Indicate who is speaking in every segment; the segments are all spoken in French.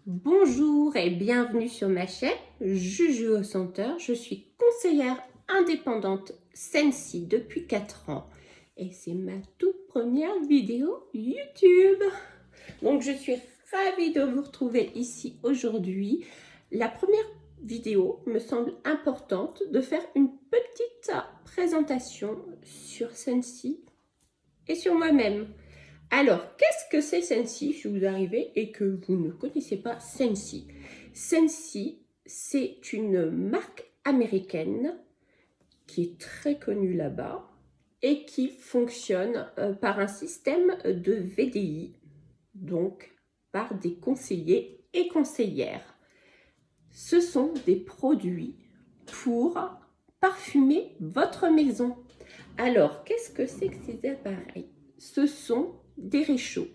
Speaker 1: Bonjour et bienvenue sur ma chaîne Juju au Senteur. Je suis conseillère indépendante Scentsy depuis 4 ans et c'est ma toute première vidéo YouTube. Donc je suis ravie de vous retrouver ici aujourd'hui. La première vidéo me semble importante de faire une petite présentation sur Scentsy et sur moi-même. Alors, qu'est-ce que c'est Scentsy si vous arrivez et que vous ne connaissez pas Scentsy? Scentsy, c'est une marque américaine qui est très connue là-bas et qui fonctionne par un système de VDI, donc par des conseillers et conseillères. Ce sont des produits pour parfumer votre maison. Alors, qu'est-ce que c'est que ces appareils? Ce sont des réchauds.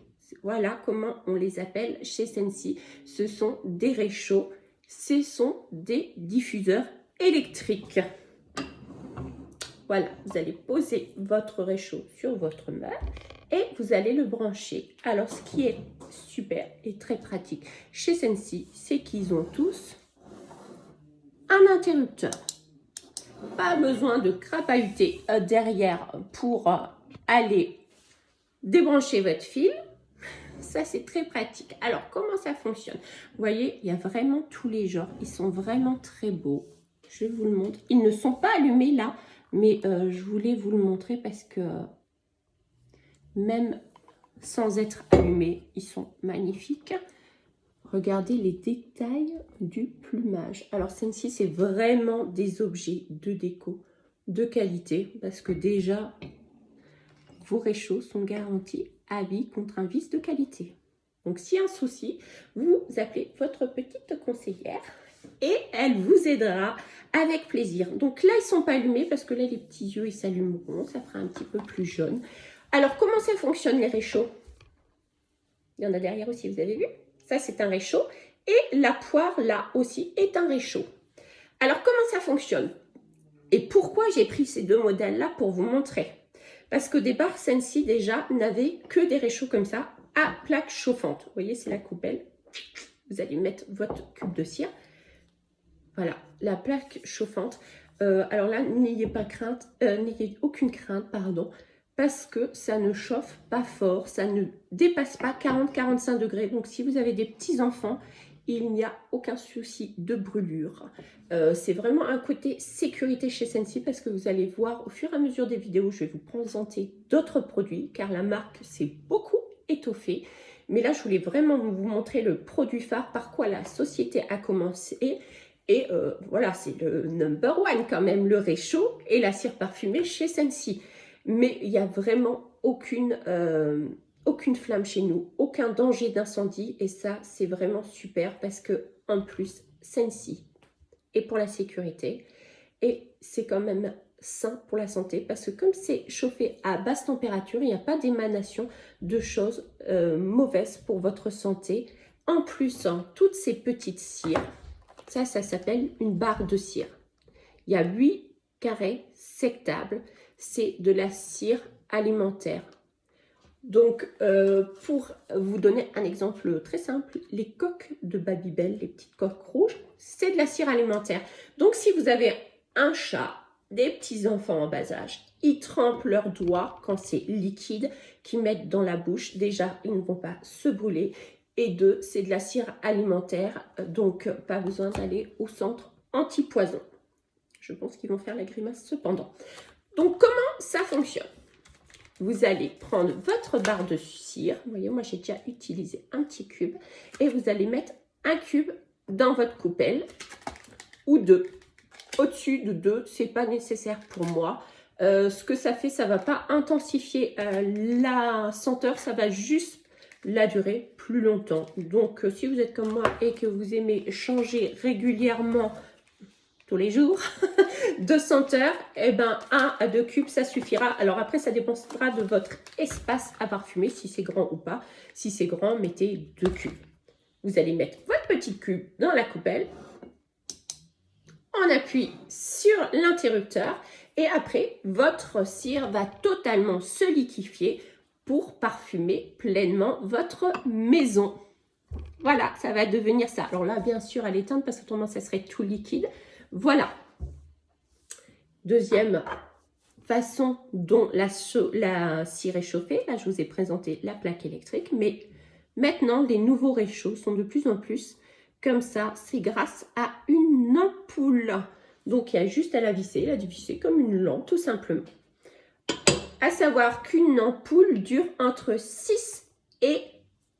Speaker 1: Voilà comment on les appelle chez Scentsy. Ce sont des réchauds. Ce sont des diffuseurs électriques. Voilà, vous allez poser votre réchaud sur votre meuble et vous allez le brancher. Alors, ce qui est super et très pratique chez Scentsy, c'est qu'ils ont tous un interrupteur. Pas besoin de crapahuter derrière pour aller débrancher votre fil. Ça, c'est très pratique. Alors, comment ça fonctionne? Vous voyez, il y a vraiment tous les genres. Ils sont vraiment très beaux. Je vous le montre. Ils ne sont pas allumés là, mais je voulais vous le montrer parce que même sans être allumés, ils sont magnifiques. Regardez les détails du plumage. Alors, Scentsy, c'est vraiment des objets de déco de qualité parce que déjà, vos réchauds sont garantis à vie contre un vice de qualité. Donc, s'il y a un souci, vous appelez votre petite conseillère et elle vous aidera avec plaisir. Donc là, ils ne sont pas allumés parce que là, les petits yeux, ils s'allumeront. Ça fera un petit peu plus jaune. Alors, comment ça fonctionne les réchauds? Il y en a derrière aussi, vous avez vu? Ça, c'est un réchaud. Et la poire, là aussi, est un réchaud. Alors, comment ça fonctionne? Et pourquoi j'ai pris ces deux modèles-là pour vous montrer? Parce qu'au départ, Scentsy, déjà, n'avait que des réchauds comme ça, à plaque chauffante. Vous voyez, c'est la coupelle. Vous allez mettre votre cube de cire. Voilà, la plaque chauffante. Alors là, n'ayez aucune crainte, pardon, parce que ça ne chauffe pas fort, ça ne dépasse pas 40-45 degrés. Donc, si vous avez des petits-enfants, il n'y a aucun souci de brûlure. C'est vraiment un côté sécurité chez Scentsy parce que vous allez voir au fur et à mesure des vidéos, je vais vous présenter d'autres produits car la marque s'est beaucoup étoffée. Mais là, je voulais vraiment vous montrer le produit phare, par quoi la société a commencé. Et voilà, c'est le number one quand même, le réchaud et la cire parfumée chez Scentsy. Mais il n'y a vraiment aucune flamme chez nous, aucun danger d'incendie. Et ça, c'est vraiment super parce que en plus, Scentsy est pour la sécurité. Et c'est quand même sain pour la santé parce que comme c'est chauffé à basse température, il n'y a pas d'émanation de choses mauvaises pour votre santé. En plus, toutes ces petites cires, ça s'appelle une barre de cire. Il y a 8 carrés sectables. C'est de la cire alimentaire. Donc, pour vous donner un exemple très simple, les coques de Babybel, les petites coques rouges, c'est de la cire alimentaire. Donc, si vous avez un chat, des petits-enfants en bas âge, ils trempent leurs doigts quand c'est liquide, qu'ils mettent dans la bouche. Déjà, ils ne vont pas se brûler. Et deux, c'est de la cire alimentaire, donc pas besoin d'aller au centre anti-poison. Je pense qu'ils vont faire la grimace cependant. Donc, comment ça fonctionne? Vous allez prendre votre barre de cire. Vous voyez, moi, j'ai déjà utilisé un petit cube. Et vous allez mettre un cube dans votre coupelle ou deux. Au-dessus de 2, ce n'est pas nécessaire pour moi. Ce que ça fait, ça ne va pas intensifier la senteur, ça va juste la durer plus longtemps. Donc, si vous êtes comme moi et que vous aimez changer régulièrement tous les jours de senteur, eh ben 1 à 2 cubes, ça suffira. Alors après, ça dépendra de votre espace à parfumer, si c'est grand ou pas. Si c'est grand, mettez 2 cubes. Vous allez mettre votre petit cube dans la coupelle. On appuie sur l'interrupteur et après, votre cire va totalement se liquéfier pour parfumer pleinement votre maison. Voilà, ça va devenir ça. Alors là, bien sûr, à l'éteindre parce que autrement, ça serait tout liquide. Voilà. Deuxième façon dont la scie réchauffée. Là, je vous ai présenté la plaque électrique. Mais maintenant, les nouveaux réchauds sont de plus en plus comme ça. C'est grâce à une ampoule. Donc, il y a juste à la visser. La visser comme une lampe, tout simplement. À savoir qu'une ampoule dure entre 6 et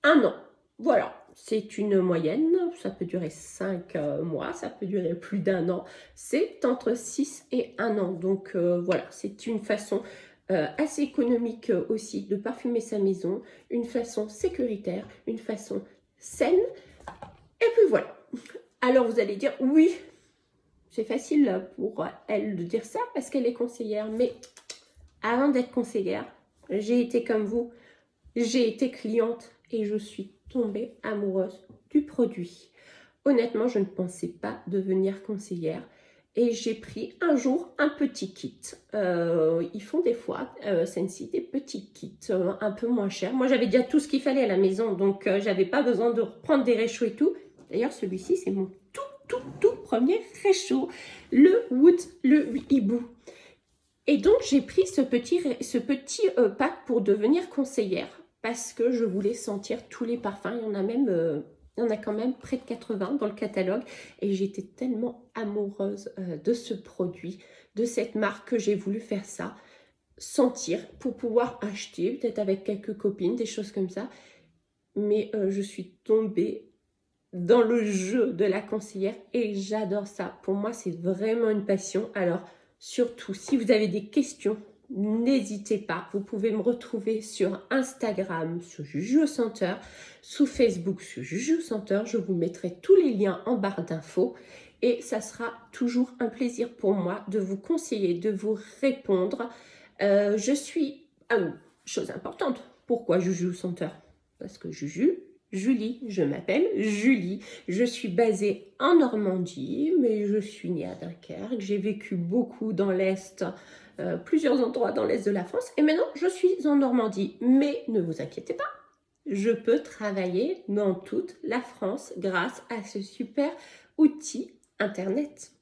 Speaker 1: 1 an. Voilà. C'est une moyenne, ça peut durer 5 mois, ça peut durer plus d'1 an. C'est entre 6 et 1 an. Donc voilà, c'est une façon assez économique aussi de parfumer sa maison, une façon sécuritaire, une façon saine. Et puis voilà. Alors vous allez dire, oui, c'est facile pour elle de dire ça parce qu'elle est conseillère. Mais avant d'être conseillère, j'ai été comme vous, j'ai été cliente et je suis tombée amoureuse du produit. Honnêtement, je ne pensais pas devenir conseillère et j'ai pris un jour un petit kit. Ils font des fois, Scentsy, des petits kits un peu moins chers. Moi, j'avais déjà tout ce qu'il fallait à la maison, donc j'avais pas besoin de reprendre des réchauds et tout. D'ailleurs, celui-ci, c'est mon tout premier réchaud, le Wood, le hibou. Et donc, j'ai pris ce petit pack pour devenir conseillère parce que je voulais sentir tous les parfums. Il y en a même, il y en a quand même près de 80 dans le catalogue. Et j'étais tellement amoureuse de ce produit, de cette marque, que j'ai voulu faire ça, sentir pour pouvoir acheter, peut-être avec quelques copines, des choses comme ça. Mais je suis tombée dans le jeu de la conseillère et j'adore ça. Pour moi, c'est vraiment une passion. Alors, surtout, si vous avez des questions, n'hésitez pas. Vous pouvez me retrouver sur Instagram, sur Juju au Center, sous Facebook, sur Juju au Center. Je vous mettrai tous les liens en barre d'infos. Et ça sera toujours un plaisir pour moi de vous conseiller, de vous répondre. Je suis... Ah oui, chose importante. Pourquoi Juju au Center? Parce que Julie, je m'appelle Julie, je suis basée en Normandie, mais je suis née à Dunkerque, j'ai vécu beaucoup dans l'Est, plusieurs endroits dans l'Est de la France, et maintenant je suis en Normandie. Mais ne vous inquiétez pas, je peux travailler dans toute la France grâce à ce super outil Internet.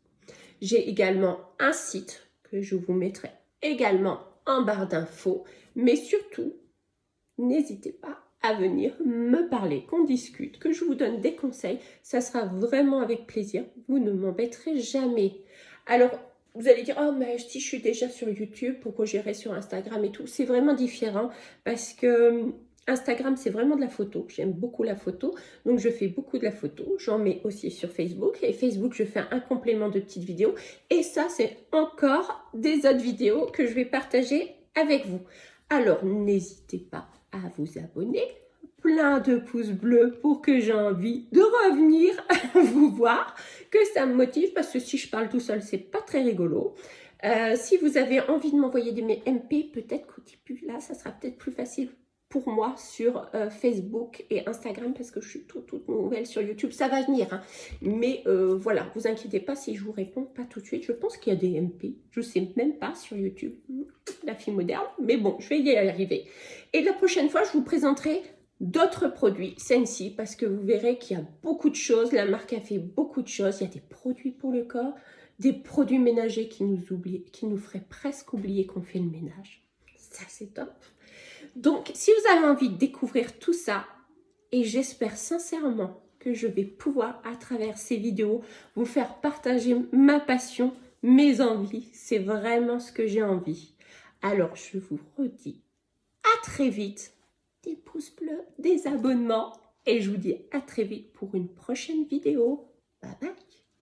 Speaker 1: J'ai également un site que je vous mettrai également en barre d'infos, mais surtout, n'hésitez pas à venir me parler, qu'on discute, que je vous donne des conseils. Ça sera vraiment avec plaisir. Vous ne m'embêterez jamais. Alors, vous allez dire, oh, mais si je suis déjà sur YouTube, pourquoi j'irai sur Instagram et tout? C'est vraiment différent parce que Instagram, c'est vraiment de la photo. J'aime beaucoup la photo, donc je fais beaucoup de la photo. J'en mets aussi sur Facebook. Et Facebook, je fais un complément de petites vidéos. Et ça, c'est encore des autres vidéos que je vais partager avec vous. Alors, n'hésitez pas à vous abonner, plein de pouces bleus pour que j'ai envie de revenir vous voir, que ça me motive parce que si je parle tout seul, c'est pas très rigolo. Si vous avez envie de m'envoyer des MP, peut-être qu'au début, là, ça sera peut-être plus facile pour moi sur Facebook et Instagram parce que je suis toute nouvelle sur YouTube. Ça va venir, hein. Mais voilà, vous inquiétez pas si je vous réponds pas tout de suite. Je pense qu'il y a des MP. Je sais même pas sur YouTube. La fille moderne. Mais bon, je vais y arriver. Et la prochaine fois, je vous présenterai d'autres produits Scentsy parce que vous verrez qu'il y a beaucoup de choses. La marque a fait beaucoup de choses. Il y a des produits pour le corps, des produits ménagers qui nous feraient presque oublier qu'on fait le ménage. Ça, c'est top. Donc, si vous avez envie de découvrir tout ça, et j'espère sincèrement que je vais pouvoir, à travers ces vidéos, vous faire partager ma passion, mes envies. C'est vraiment ce que j'ai envie. Alors, je vous redis à très vite. Des pouces bleus, des abonnements. Et je vous dis à très vite pour une prochaine vidéo. Bye bye.